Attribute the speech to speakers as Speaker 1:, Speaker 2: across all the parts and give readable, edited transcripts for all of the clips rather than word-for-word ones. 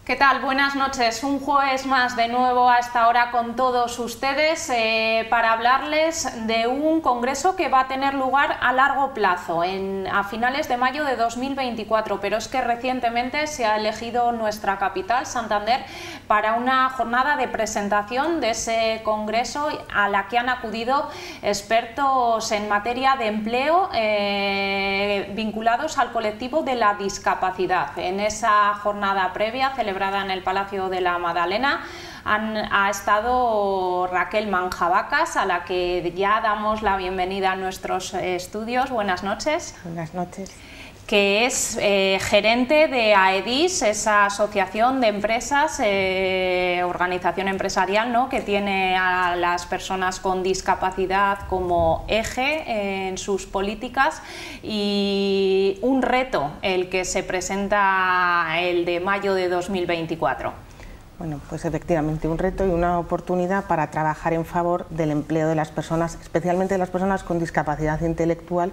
Speaker 1: ¿Qué tal? Buenas noches. Un jueves más de nuevo a esta hora con todos ustedes para hablarles de un congreso que va a tener lugar a largo plazo, a finales de mayo de 2024, pero es que recientemente se ha elegido nuestra capital, Santander, para una jornada de presentación de ese congreso a la que han acudido expertos en materia de empleo vinculados al colectivo de la discapacidad. En esa jornada previa celebrada en el Palacio de la Madalena ha estado Raquel Manjabacas, a la que ya damos la bienvenida a nuestros estudios. Buenas noches.
Speaker 2: Buenas noches.
Speaker 1: Que es gerente de AEDIS, esa asociación de empresas, organización empresarial, ¿no?, que tiene a las personas con discapacidad como eje en sus políticas, y un reto el que se presenta el de mayo de 2024.
Speaker 2: Bueno, pues efectivamente un reto y una oportunidad para trabajar en favor del empleo de las personas, especialmente de las personas con discapacidad intelectual,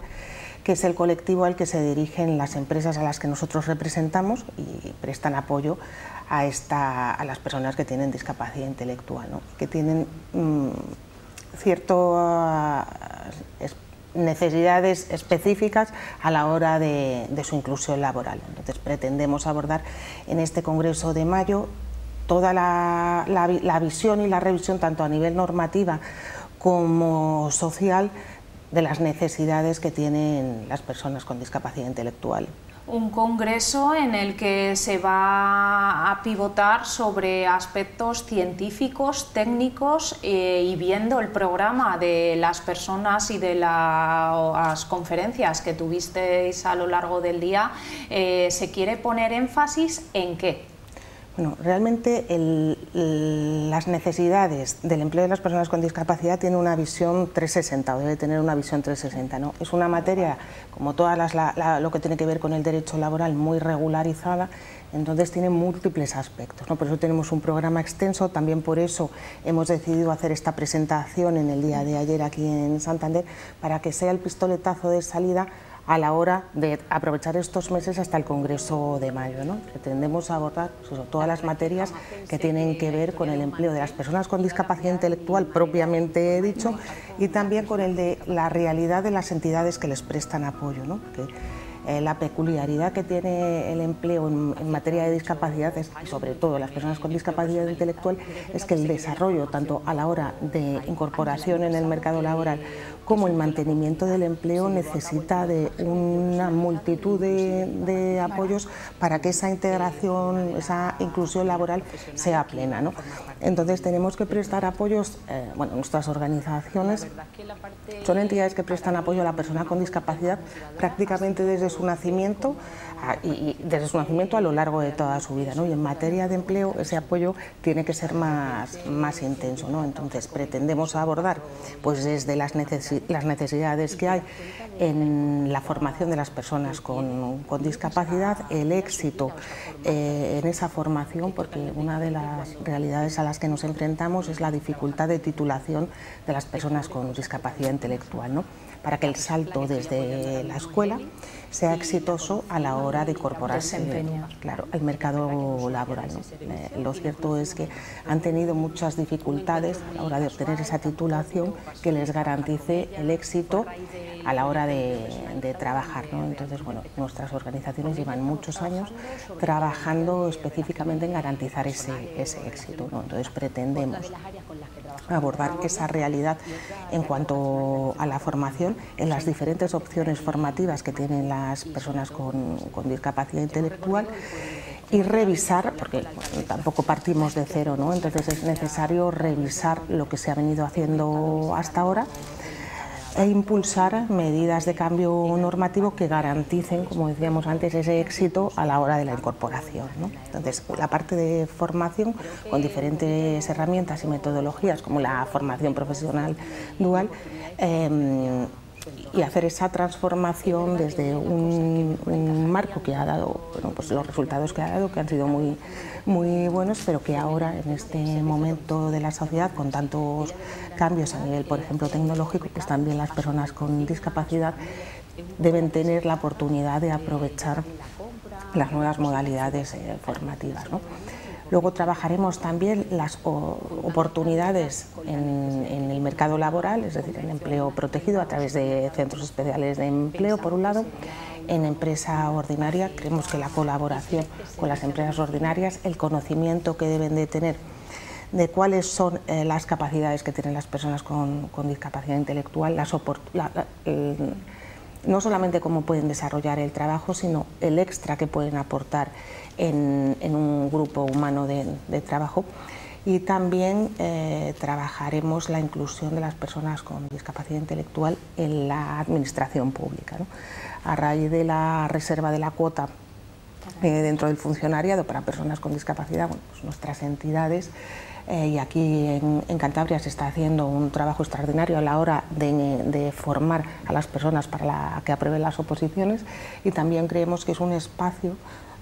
Speaker 2: que es el colectivo al que se dirigen las empresas a las que nosotros representamos y prestan apoyo a las personas que tienen discapacidad intelectual, ¿no?, que tienen ciertas necesidades específicas a la hora de su inclusión laboral. Entonces pretendemos abordar en este congreso de mayo toda la visión y la revisión, tanto a nivel normativa como social, de las necesidades que tienen las personas con discapacidad intelectual.
Speaker 1: Un congreso en el que se va a pivotar sobre aspectos científicos, técnicos, y viendo el programa de las personas y de las conferencias que tuvisteis a lo largo del día, se quiere poner énfasis ¿en qué?
Speaker 2: Bueno, realmente las necesidades del empleo de las personas con discapacidad tienen una visión 360, o debe tener una visión 360, ¿no? Es una materia, como todas lo que tiene que ver con el derecho laboral, muy regularizada, entonces tiene múltiples aspectos, ¿no? Por eso tenemos un programa extenso, también por eso hemos decidido hacer esta presentación en el día de ayer aquí en Santander, para que sea el pistoletazo de salida a la hora de aprovechar estos meses hasta el Congreso de mayo, ¿no? Pretendemos abordar todas las materias que tienen que ver con el empleo de las personas con discapacidad intelectual propiamente dicho, y también con el de la realidad de las entidades que les prestan apoyo, ¿no? La peculiaridad que tiene el empleo en materia de discapacidad, y sobre todo las personas con discapacidad intelectual, es que el desarrollo, tanto a la hora de incorporación en el mercado laboral como el mantenimiento del empleo, necesita de una multitud de apoyos para que esa integración, esa inclusión laboral sea plena, ¿no? Entonces tenemos que prestar apoyos, nuestras organizaciones son entidades que prestan apoyo a la persona con discapacidad prácticamente desde su nacimiento y desde su nacimiento a lo largo de toda su vida, ¿no? Y en materia de empleo ese apoyo tiene que ser más intenso, ¿no? Entonces pretendemos abordar pues desde las necesidades que hay en la formación de las personas con discapacidad, el éxito en esa formación, porque una de las realidades a las que nos enfrentamos es la dificultad de titulación de las personas con discapacidad intelectual, ¿no?, para que el salto desde la escuela sea exitoso a la hora de incorporarse al mercado laboral, ¿no? Lo cierto es que han tenido muchas dificultades a la hora de obtener esa titulación que les garantice el éxito a la hora de trabajar, ¿no? Entonces, nuestras organizaciones llevan muchos años trabajando específicamente en garantizar ese éxito, ¿no? Entonces pretendemos abordar esa realidad en cuanto a la formación en las diferentes opciones formativas que tienen las personas con discapacidad intelectual, y revisar, porque tampoco partimos de cero, ¿no? Entonces es necesario revisar lo que se ha venido haciendo hasta ahora e impulsar medidas de cambio normativo que garanticen, como decíamos antes, ese éxito a la hora de la incorporación, ¿no? Entonces, la parte de formación con diferentes herramientas y metodologías, como la formación profesional dual, y hacer esa transformación desde un marco que ha dado, pues los resultados que ha dado, que han sido muy buenos, pero que ahora, en este momento de la sociedad, con tantos cambios a nivel, por ejemplo, tecnológico, pues también las personas con discapacidad deben tener la oportunidad de aprovechar las nuevas modalidades formativas, ¿no? Luego trabajaremos también las oportunidades en el mercado laboral, es decir, el empleo protegido a través de centros especiales de empleo, por un lado. En empresa ordinaria, creemos que la colaboración con las empresas ordinarias, el conocimiento que deben de tener de cuáles son las capacidades que tienen las personas con discapacidad intelectual, no solamente cómo pueden desarrollar el trabajo, sino el extra que pueden aportar en un grupo humano de trabajo. Y también trabajaremos la inclusión de las personas con discapacidad intelectual en la administración pública, ¿no? A raíz de la reserva de la cuota dentro del funcionariado para personas con discapacidad, bueno, pues nuestras entidades, y aquí en Cantabria se está haciendo un trabajo extraordinario a la hora de formar a las personas para que aprueben las oposiciones, y también creemos que es un espacio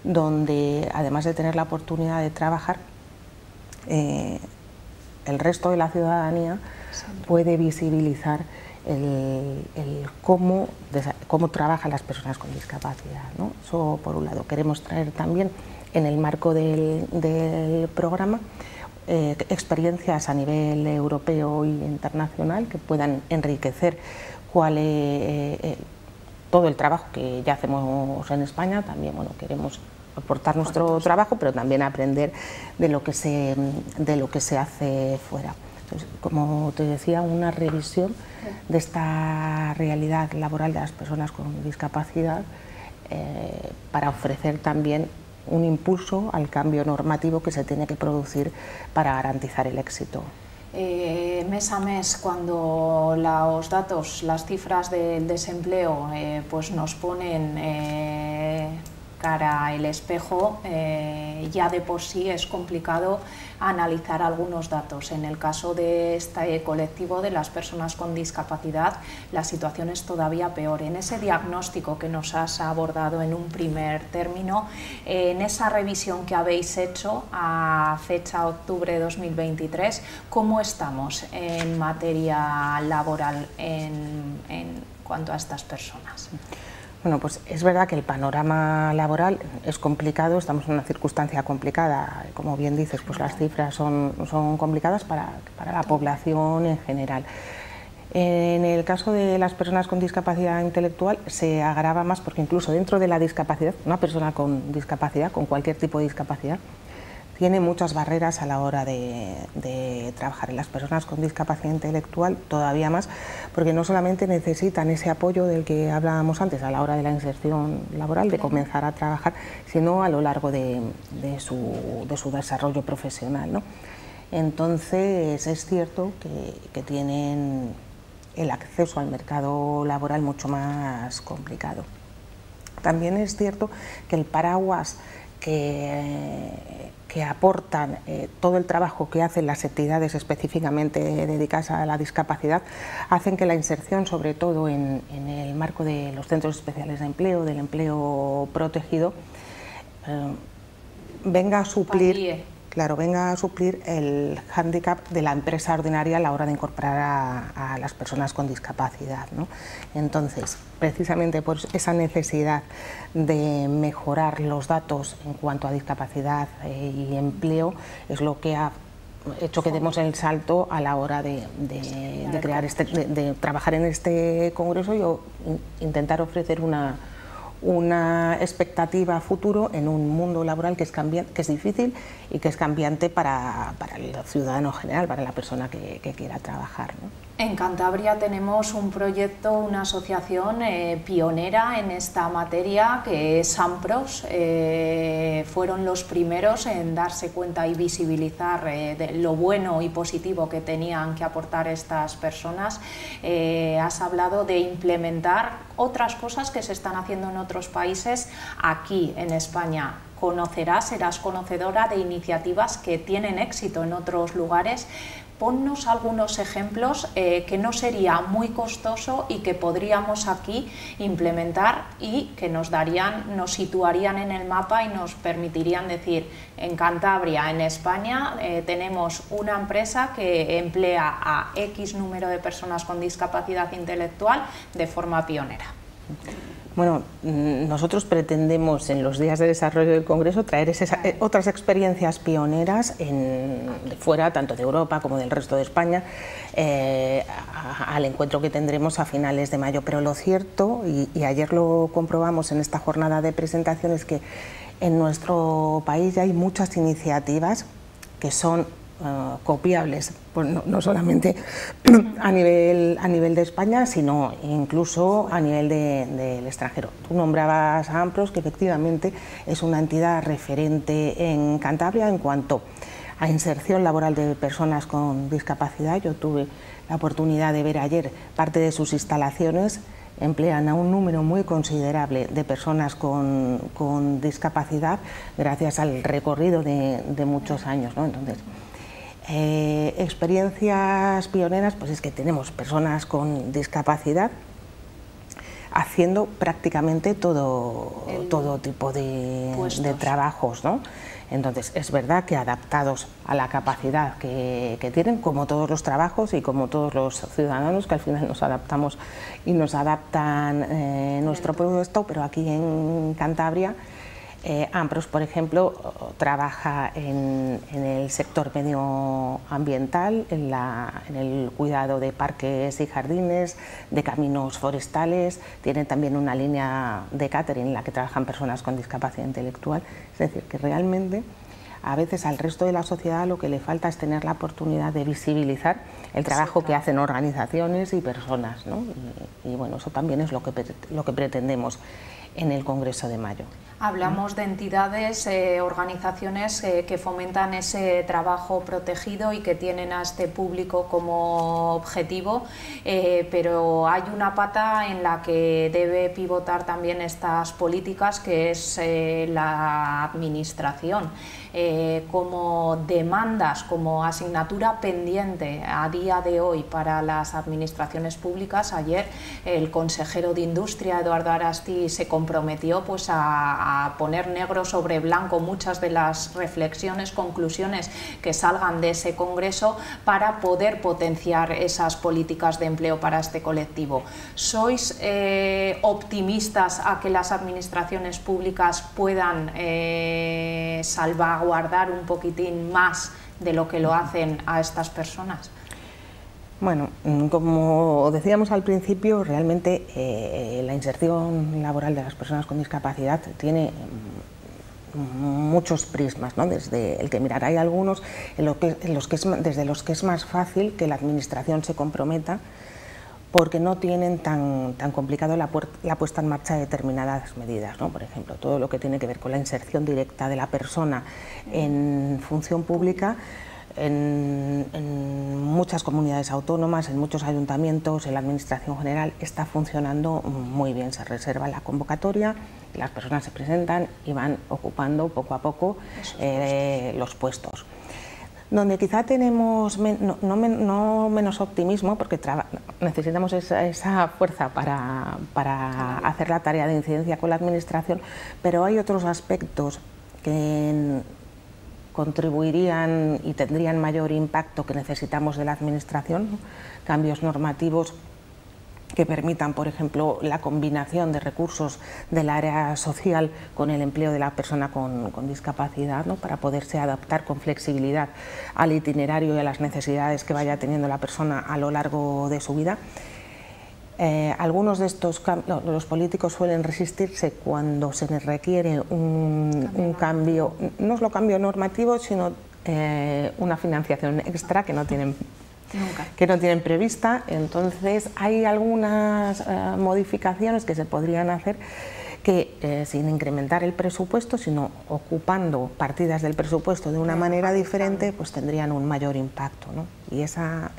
Speaker 2: donde, además de tener la oportunidad de trabajar, el resto de la ciudadanía puede visibilizar cómo trabajan las personas con discapacidad, ¿no? Eso por un lado. Queremos traer también, en el marco del programa, experiencias a nivel europeo e internacional que puedan enriquecer todo el trabajo que ya hacemos en España. También, bueno, queremos aportar nuestro trabajo, pero también aprender de lo que se hace fuera. Entonces, como te decía, una revisión de esta realidad laboral de las personas con discapacidad para ofrecer también un impulso al cambio normativo que se tiene que producir para garantizar el éxito.
Speaker 1: Mes a mes, cuando los datos, las cifras del desempleo pues nos ponen cara al espejo, ya de por sí es complicado analizar algunos datos. En el caso de este colectivo de las personas con discapacidad, la situación es todavía peor. En ese diagnóstico que nos has abordado en un primer término, en esa revisión que habéis hecho a fecha octubre de 2023, ¿cómo estamos en materia laboral en cuanto a estas personas?
Speaker 2: Bueno, pues es verdad que el panorama laboral es complicado, estamos en una circunstancia complicada, como bien dices, pues las cifras son complicadas para la población en general. En el caso de las personas con discapacidad intelectual se agrava más porque incluso dentro de la discapacidad, una persona con discapacidad, con cualquier tipo de discapacidad, tiene muchas barreras a la hora de trabajar. En las personas con discapacidad intelectual todavía más, porque no solamente necesitan ese apoyo del que hablábamos antes a la hora de la inserción laboral, de comenzar a trabajar, sino a lo largo de su desarrollo profesional, ¿no? Entonces es cierto que tienen el acceso al mercado laboral mucho más complicado. También es cierto que el paraguas que aportan todo el trabajo que hacen las entidades específicamente dedicadas a la discapacidad, hacen que la inserción, sobre todo en el marco de los centros especiales de empleo, del empleo protegido, venga a suplir el hándicap de la empresa ordinaria a la hora de incorporar a las personas con discapacidad, ¿no? Entonces, precisamente por esa necesidad de mejorar los datos en cuanto a discapacidad y empleo, es lo que ha hecho que demos el salto a la hora de trabajar en este congreso y intentar ofrecer una expectativa a futuro en un mundo laboral que es difícil y que es cambiante para el ciudadano general, para la persona que quiera trabajar, ¿no?
Speaker 1: En Cantabria tenemos un proyecto, una asociación pionera en esta materia, que es Sampros. Fueron los primeros en darse cuenta y visibilizar de lo bueno y positivo que tenían que aportar estas personas. Has hablado de implementar otras cosas que se están haciendo en otros países. Aquí en España serás conocedora de iniciativas que tienen éxito en otros lugares. Ponnos algunos ejemplos que no sería muy costoso y que podríamos aquí implementar y que nos situarían en el mapa y nos permitirían decir: en Cantabria, en España, tenemos una empresa que emplea a X número de personas con discapacidad intelectual de forma pionera.
Speaker 2: Bueno, nosotros pretendemos en los días de desarrollo del Congreso traer otras experiencias pioneras de fuera, tanto de Europa como del resto de España, al encuentro que tendremos a finales de mayo. Pero lo cierto, y ayer lo comprobamos en esta jornada de presentación, es que en nuestro país ya hay muchas iniciativas que son copiables, pues no solamente a nivel de España, sino incluso a nivel del extranjero. Tú nombrabas a AMPROS, que efectivamente es una entidad referente en Cantabria en cuanto a inserción laboral de personas con discapacidad. Yo tuve la oportunidad de ver ayer parte de sus instalaciones. Emplean a un número muy considerable de personas con discapacidad gracias al recorrido de muchos años, ¿no? Entonces, experiencias pioneras, pues es que tenemos personas con discapacidad haciendo prácticamente todo tipo de trabajos, ¿no? Entonces, es verdad que adaptados a la capacidad que tienen, como todos los trabajos y como todos los ciudadanos, que al final nos adaptamos y nos adaptan nuestro puesto, pero aquí en Cantabria, AMPROS, por ejemplo, trabaja en el sector medioambiental, en el cuidado de parques y jardines, de caminos forestales. Tiene también una línea de catering en la que trabajan personas con discapacidad intelectual. Es decir, que realmente a veces al resto de la sociedad lo que le falta es tener la oportunidad de visibilizar el trabajo que hacen organizaciones y personas, ¿no? Y bueno, eso también es lo que pretendemos en el Congreso de mayo.
Speaker 1: Hablamos de entidades, organizaciones que fomentan ese trabajo protegido y que tienen a este público como objetivo, pero hay una pata en la que debe pivotar también estas políticas, que es la administración. Como demandas, como asignatura pendiente a día de hoy para las administraciones públicas. Ayer el consejero de Industria, Eduardo Arasti, se comprometió pues a poner negro sobre blanco muchas de las reflexiones, conclusiones que salgan de ese congreso para poder potenciar esas políticas de empleo para este colectivo. ¿Sois optimistas a que las administraciones públicas puedan salvaguardar un poquitín más de lo que lo hacen a estas personas?
Speaker 2: Bueno, como decíamos al principio, realmente la inserción laboral de las personas con discapacidad tiene muchos prismas, ¿no? Desde el que mirar, hay algunos desde los que es más fácil que la administración se comprometa, porque no tienen tan complicado la puesta en marcha de determinadas medidas, ¿no? Por ejemplo, todo lo que tiene que ver con la inserción directa de la persona en función pública. En muchas comunidades autónomas, en muchos ayuntamientos, en la Administración General está funcionando muy bien. Se reserva la convocatoria, las personas se presentan y van ocupando poco a poco los puestos. Donde quizá tenemos no menos optimismo, porque necesitamos esa fuerza para hacer la tarea de incidencia con la Administración, pero hay otros aspectos que contribuirían y tendrían mayor impacto que necesitamos de la Administración, ¿no? Cambios normativos que permitan, por ejemplo, la combinación de recursos del área social con el empleo de la persona con discapacidad, ¿no? Para poderse adaptar con flexibilidad al itinerario y a las necesidades que vaya teniendo la persona a lo largo de su vida. Algunos de estos cambios, los políticos suelen resistirse cuando se les requiere un cambio, no solo cambio normativo, sino una financiación extra que no tienen prevista. Entonces hay algunas modificaciones que se podrían hacer que sin incrementar el presupuesto, sino ocupando partidas del presupuesto de una manera diferente, pues tendrían un mayor impacto, ¿no? Y esa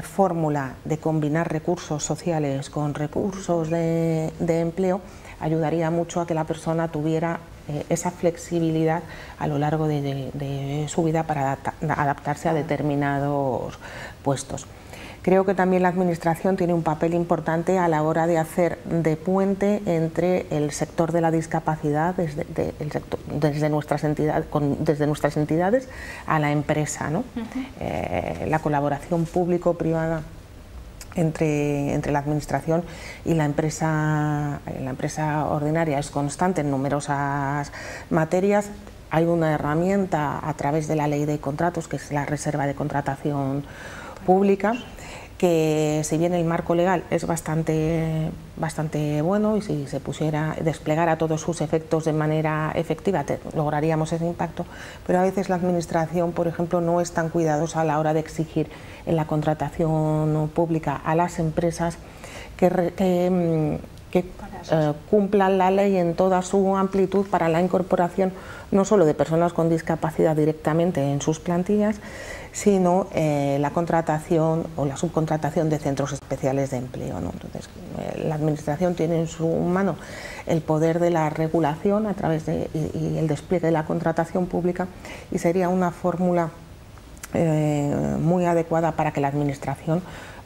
Speaker 2: fórmula de combinar recursos sociales con recursos de empleo ayudaría mucho a que la persona tuviera esa flexibilidad a lo largo de su vida para adaptarse a determinados puestos. Creo que también la Administración tiene un papel importante a la hora de hacer de puente entre el sector de la discapacidad desde nuestras entidades a la empresa, ¿no? La colaboración público-privada entre la administración y la empresa ordinaria es constante en numerosas materias. Hay una herramienta a través de la ley de contratos, que es la reserva de contratación pública, que si bien el marco legal es bastante bueno, y si se desplegara todos sus efectos de manera efectiva, lograríamos ese impacto, pero a veces la administración, por ejemplo, no es tan cuidadosa a la hora de exigir en la contratación pública a las empresas que cumplan la ley en toda su amplitud para la incorporación no solo de personas con discapacidad directamente en sus plantillas, sino la contratación o la subcontratación de centros especiales de empleo, ¿no? Entonces, la administración tiene en su mano el poder de la regulación a través y el despliegue de la contratación pública, y sería una fórmula muy adecuada para que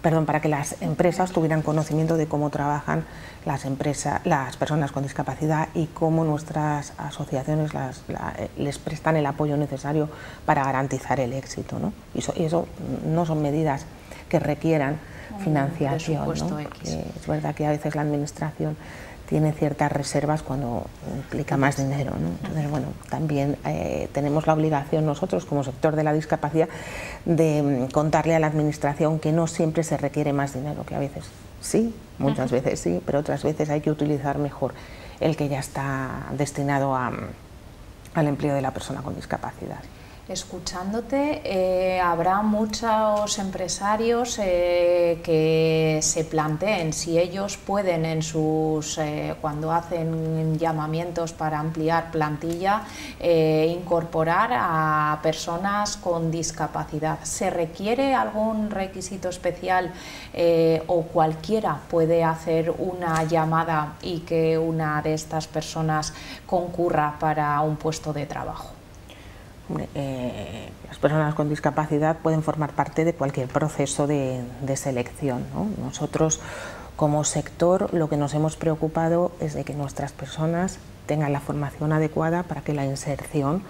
Speaker 2: para que las empresas tuvieran conocimiento de cómo trabajan las personas con discapacidad y cómo nuestras asociaciones les prestan el apoyo necesario para garantizar el éxito, ¿no? Y eso no son medidas que requieran financiación, ¿no? Es verdad que a veces la administración tiene ciertas reservas cuando implica más dinero, ¿no? Entonces, bueno, también tenemos la obligación nosotros, como sector de la discapacidad, de contarle a la administración que no siempre se requiere más dinero, que a veces sí, muchas veces sí, pero otras veces hay que utilizar mejor el que ya está destinado al empleo de la persona con discapacidad.
Speaker 1: Escuchándote, habrá muchos empresarios que se planteen si ellos pueden cuando hacen llamamientos para ampliar plantilla, incorporar a personas con discapacidad. ¿Se requiere algún requisito especial o cualquiera puede hacer una llamada y que una de estas personas concurra para un puesto de trabajo?
Speaker 2: Las personas con discapacidad pueden formar parte de cualquier proceso de selección, ¿no? Nosotros, como sector, lo que nos hemos preocupado es de que nuestras personas tengan la formación adecuada para que la inserción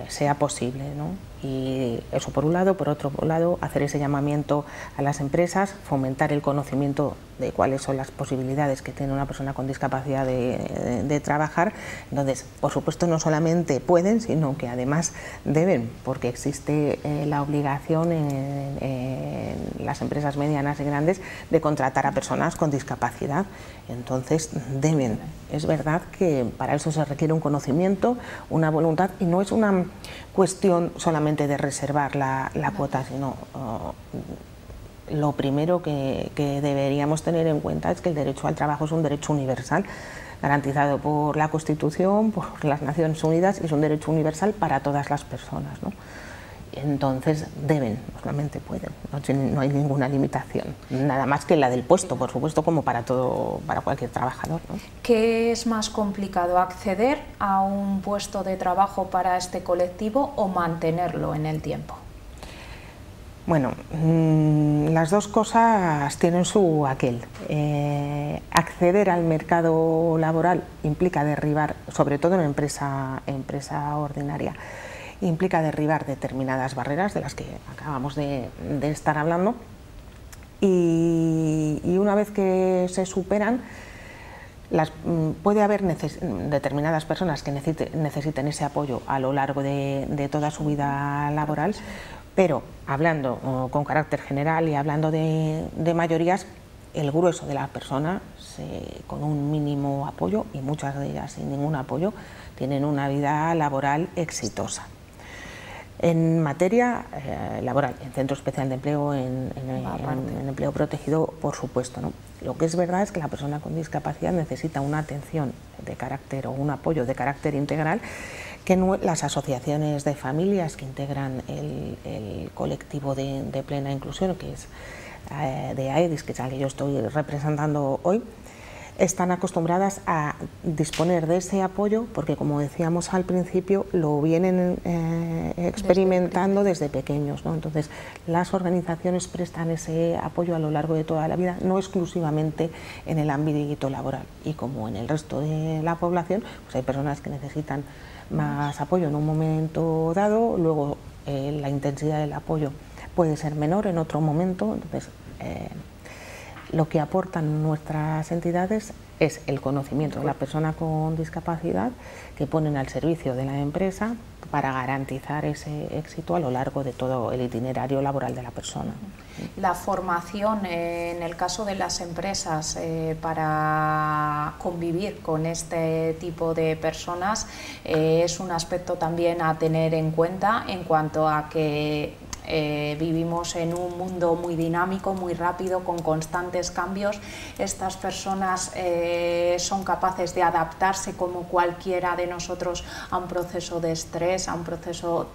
Speaker 2: sea posible, ¿no? Y eso por un lado. Por otro lado, hacer ese llamamiento a las empresas, fomentar el conocimiento de cuáles son las posibilidades que tiene una persona con discapacidad de trabajar. Entonces, por supuesto, no solamente pueden, sino que además deben, porque existe la obligación en las empresas medianas y grandes de contratar a personas con discapacidad. Entonces, deben. Es verdad que para eso se requiere un conocimiento, una voluntad, y no es una cuestión solamente de reservar la cuota, sino lo primero que deberíamos tener en cuenta es que el derecho al trabajo es un derecho universal, garantizado por la Constitución, por las Naciones Unidas, y es un derecho universal para todas las personas, ¿no? Entonces deben, no solamente pueden, no hay ninguna limitación, nada más que la del puesto, por supuesto, como para cualquier trabajador, ¿no?
Speaker 1: ¿Qué es más complicado, acceder a un puesto de trabajo para este colectivo o mantenerlo en el tiempo?
Speaker 2: Bueno, las dos cosas tienen su aquel. Acceder al mercado laboral implica derribar, sobre todo en empresa ordinaria, implica derribar determinadas barreras de las que acabamos de estar hablando, y una vez que se superan, puede haber determinadas personas que necesiten ese apoyo a lo largo de toda su vida laboral, pero hablando con carácter general y hablando de mayorías, el grueso de la persona, con un mínimo apoyo, y muchas de ellas sin ningún apoyo, tienen una vida laboral exitosa. En materia laboral, en centro especial de empleo, en empleo protegido, por supuesto, ¿no? Lo que es verdad es que la persona con discapacidad necesita una atención de carácter o un apoyo de carácter integral, que las asociaciones de familias que integran el colectivo de plena inclusión, que es de AEDIS, que es al que yo estoy representando hoy, están acostumbradas a disponer de ese apoyo, porque, como decíamos al principio, lo vienen experimentando desde pequeños, ¿no? Entonces, las organizaciones prestan ese apoyo a lo largo de toda la vida, no exclusivamente en el ámbito laboral. Y como en el resto de la población, pues hay personas que necesitan más apoyo en un momento dado, luego la intensidad del apoyo puede ser menor en otro momento. Entonces, lo que aportan nuestras entidades es el conocimiento de la persona con discapacidad que ponen al servicio de la empresa para garantizar ese éxito a lo largo de todo el itinerario laboral de la persona.
Speaker 1: La formación en el caso de las empresas para convivir con este tipo de personas es un aspecto también a tener en cuenta en cuanto a que vivimos en un mundo muy dinámico, muy rápido, con constantes cambios. Estas personas son capaces de adaptarse como cualquiera de nosotros a un proceso de estrés, a un proceso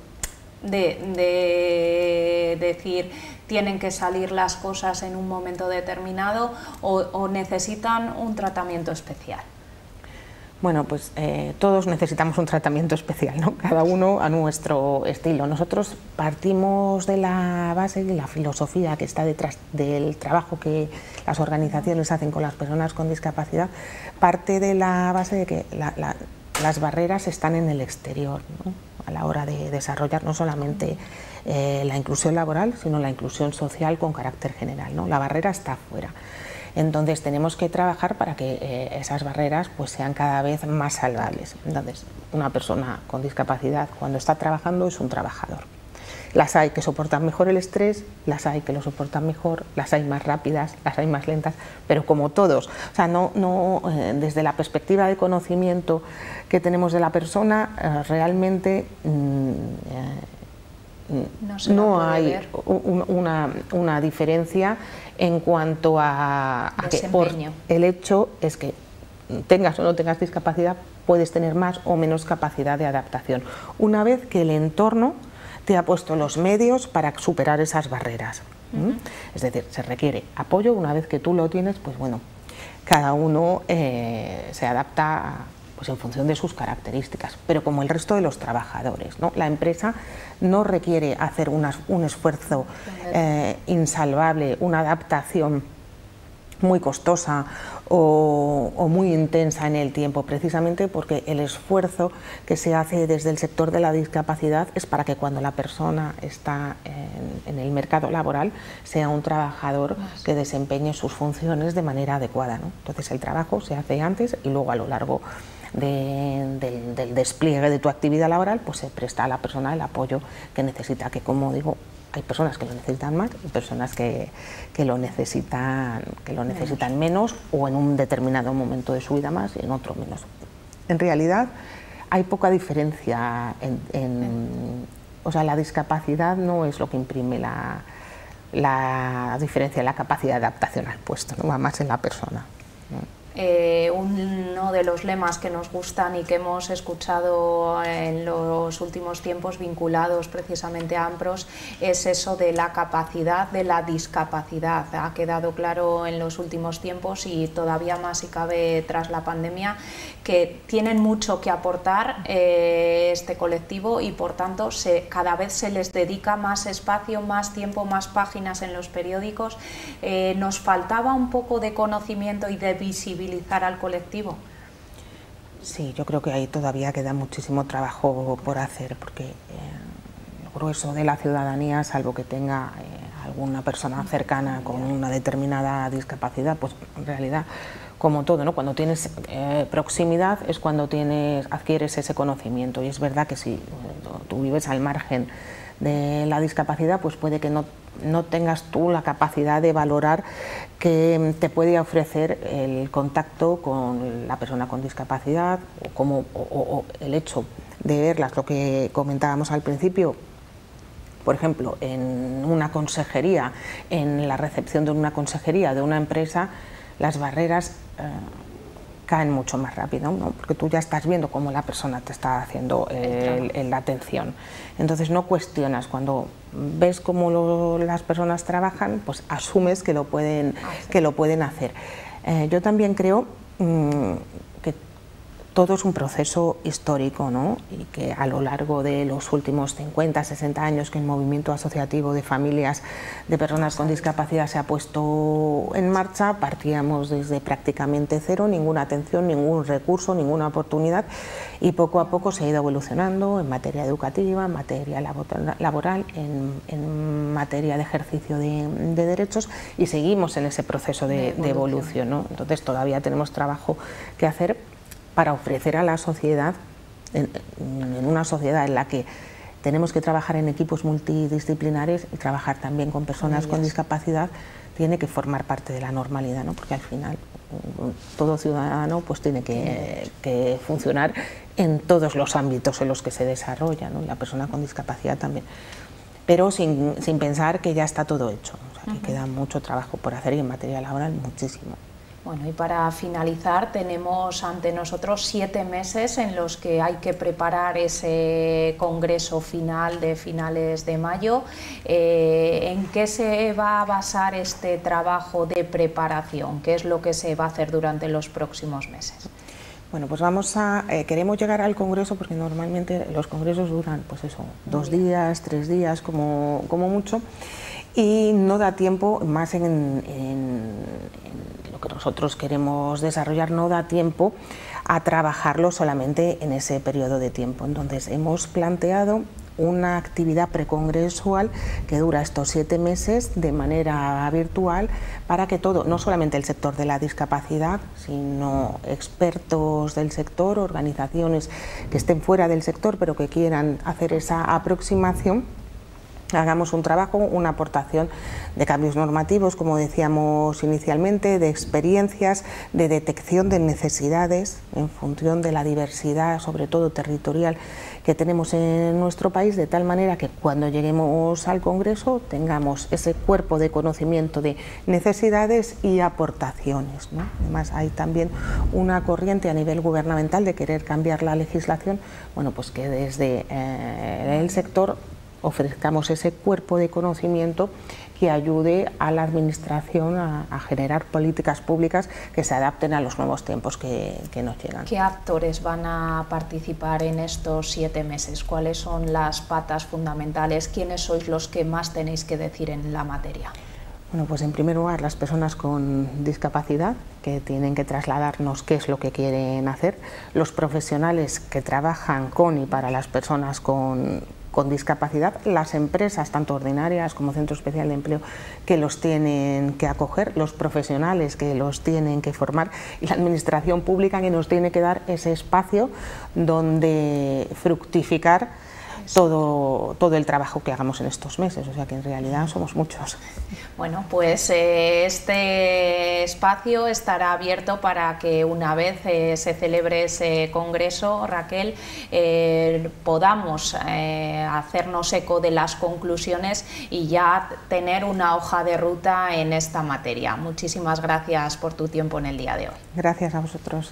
Speaker 1: de decir tienen que salir las cosas en un momento determinado o necesitan un tratamiento especial.
Speaker 2: Bueno, pues todos necesitamos un tratamiento especial, ¿no? Cada uno a nuestro estilo. Nosotros partimos de la base y la filosofía que está detrás del trabajo que las organizaciones hacen con las personas con discapacidad, parte de la base de que las barreras están en el exterior, ¿no? A la hora de desarrollar no solamente la inclusión laboral, sino la inclusión social con carácter general, ¿no? La barrera está afuera. Entonces tenemos que trabajar para que esas barreras pues sean cada vez más saludables. Entonces, una persona con discapacidad cuando está trabajando es un trabajador. Las hay que soportan mejor el estrés, las hay que lo soportan mejor, las hay más rápidas, las hay más lentas, pero como todos, o sea, desde la perspectiva de conocimiento que tenemos de la persona, realmente no hay una diferencia en cuanto a que por el hecho es que tengas o no tengas discapacidad puedes tener más o menos capacidad de adaptación una vez que el entorno te ha puesto los medios para superar esas barreras. Es decir, se requiere apoyo. Una vez que tú lo tienes, pues bueno, cada uno se adapta pues en función de sus características, pero como el resto de los trabajadores, ¿no? La empresa no requiere hacer un esfuerzo insalvable, una adaptación muy costosa o muy intensa en el tiempo, precisamente porque el esfuerzo que se hace desde el sector de la discapacidad es para que cuando la persona está en el mercado laboral sea un trabajador que desempeñe sus funciones de manera adecuada, ¿no? Entonces el trabajo se hace antes y luego a lo largo del despliegue de tu actividad laboral pues se presta a la persona el apoyo que necesita, que como digo, hay personas que lo necesitan más y personas que lo necesitan menos o en un determinado momento de su vida más y en otro menos. En realidad hay poca diferencia, o sea, la discapacidad no es lo que imprime la diferencia en la capacidad de adaptación al puesto, ¿no? Va más en la persona, ¿no?
Speaker 1: Uno de los lemas que nos gustan y que hemos escuchado en los últimos tiempos vinculados precisamente a AMPROS es eso de la capacidad de la discapacidad. Ha quedado claro en los últimos tiempos y todavía más si cabe tras la pandemia que tienen mucho que aportar este colectivo y por tanto cada vez se les dedica más espacio, más tiempo, más páginas en los periódicos. Nos faltaba un poco de conocimiento y de visibilidad al colectivo.
Speaker 2: Sí, yo creo que ahí todavía queda muchísimo trabajo por hacer, porque el grueso de la ciudadanía, salvo que tenga alguna persona cercana con una determinada discapacidad, pues en realidad, como todo, ¿no? Cuando tienes proximidad es cuando adquieres ese conocimiento, y es verdad que si tú vives al margen de la discapacidad, pues puede que no tengas tú la capacidad de valorar que te puede ofrecer el contacto con la persona con discapacidad o el hecho de verlas, lo que comentábamos al principio, por ejemplo, en una consejería, en la recepción de una consejería de una empresa, las barreras caen mucho más rápido, ¿no? Porque tú ya estás viendo cómo la persona te está haciendo la atención. Entonces no cuestionas, cuando ves cómo las personas trabajan, pues asumes que lo pueden hacer. Yo también creo que todo es un proceso histórico, ¿no? Y que a lo largo de los últimos 50, 60 años que el movimiento asociativo de familias de personas con discapacidad se ha puesto en marcha, partíamos desde prácticamente cero, ninguna atención, ningún recurso, ninguna oportunidad, y poco a poco se ha ido evolucionando en materia educativa, en materia laboral, en materia de ejercicio de derechos, y seguimos en ese proceso de evolución, ¿no? Entonces todavía tenemos trabajo que hacer para ofrecer a la sociedad, en una sociedad en la que tenemos que trabajar en equipos multidisciplinares y trabajar también con personas con discapacidad, tiene que formar parte de la normalidad, ¿no? Porque al final todo ciudadano pues tiene que funcionar en todos los ámbitos en los que se desarrolla, ¿no? Y la persona con discapacidad también, pero sin pensar que ya está todo hecho, o sea, que queda mucho trabajo por hacer, y en materia laboral muchísimo.
Speaker 1: Bueno, y para finalizar, tenemos ante nosotros 7 meses en los que hay que preparar ese congreso final de finales de mayo. ¿En qué se va a basar este trabajo de preparación? ¿Qué es lo que se va a hacer durante los próximos meses?
Speaker 2: Bueno, pues queremos llegar al congreso, porque normalmente los congresos duran, pues eso, 2 días, 3 días como mucho, y no da tiempo, más en lo que nosotros queremos desarrollar, no da tiempo a trabajarlo solamente en ese periodo de tiempo. Entonces hemos planteado una actividad precongresual que dura estos 7 meses de manera virtual, para que todo, no solamente el sector de la discapacidad, sino expertos del sector, organizaciones que estén fuera del sector pero que quieran hacer esa aproximación, hagamos un trabajo, una aportación de cambios normativos, como decíamos inicialmente, de experiencias, de detección de necesidades en función de la diversidad, sobre todo territorial, que tenemos en nuestro país, de tal manera que cuando lleguemos al Congreso tengamos ese cuerpo de conocimiento de necesidades y aportaciones, ¿no? Además hay también una corriente a nivel gubernamental de querer cambiar la legislación, bueno, pues que desde el sector ofrezcamos ese cuerpo de conocimiento que ayude a la administración a generar políticas públicas que se adapten a los nuevos tiempos que nos llegan.
Speaker 1: ¿Qué actores van a participar en estos 7 meses? ¿Cuáles son las patas fundamentales? ¿Quiénes sois los que más tenéis que decir en la materia?
Speaker 2: Bueno, pues en primer lugar las personas con discapacidad, que tienen que trasladarnos qué es lo que quieren hacer, los profesionales que trabajan con y para las personas con discapacidad, las empresas, tanto ordinarias como Centro Especial de Empleo, que los tienen que acoger, los profesionales que los tienen que formar, y la administración pública, que nos tiene que dar ese espacio donde fructificar todo el trabajo que hagamos en estos meses, o sea que en realidad somos muchos.
Speaker 1: Bueno, pues este espacio estará abierto para que una vez se celebre ese congreso, Raquel, podamos hacernos eco de las conclusiones y ya tener una hoja de ruta en esta materia. Muchísimas gracias por tu tiempo en el día de hoy.
Speaker 2: Gracias a vosotros.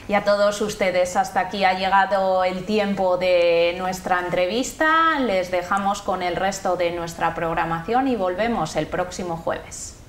Speaker 1: Y a todos ustedes, hasta aquí ha llegado el tiempo de nuestra entrevista. Les dejamos con el resto de nuestra programación y volvemos el próximo jueves.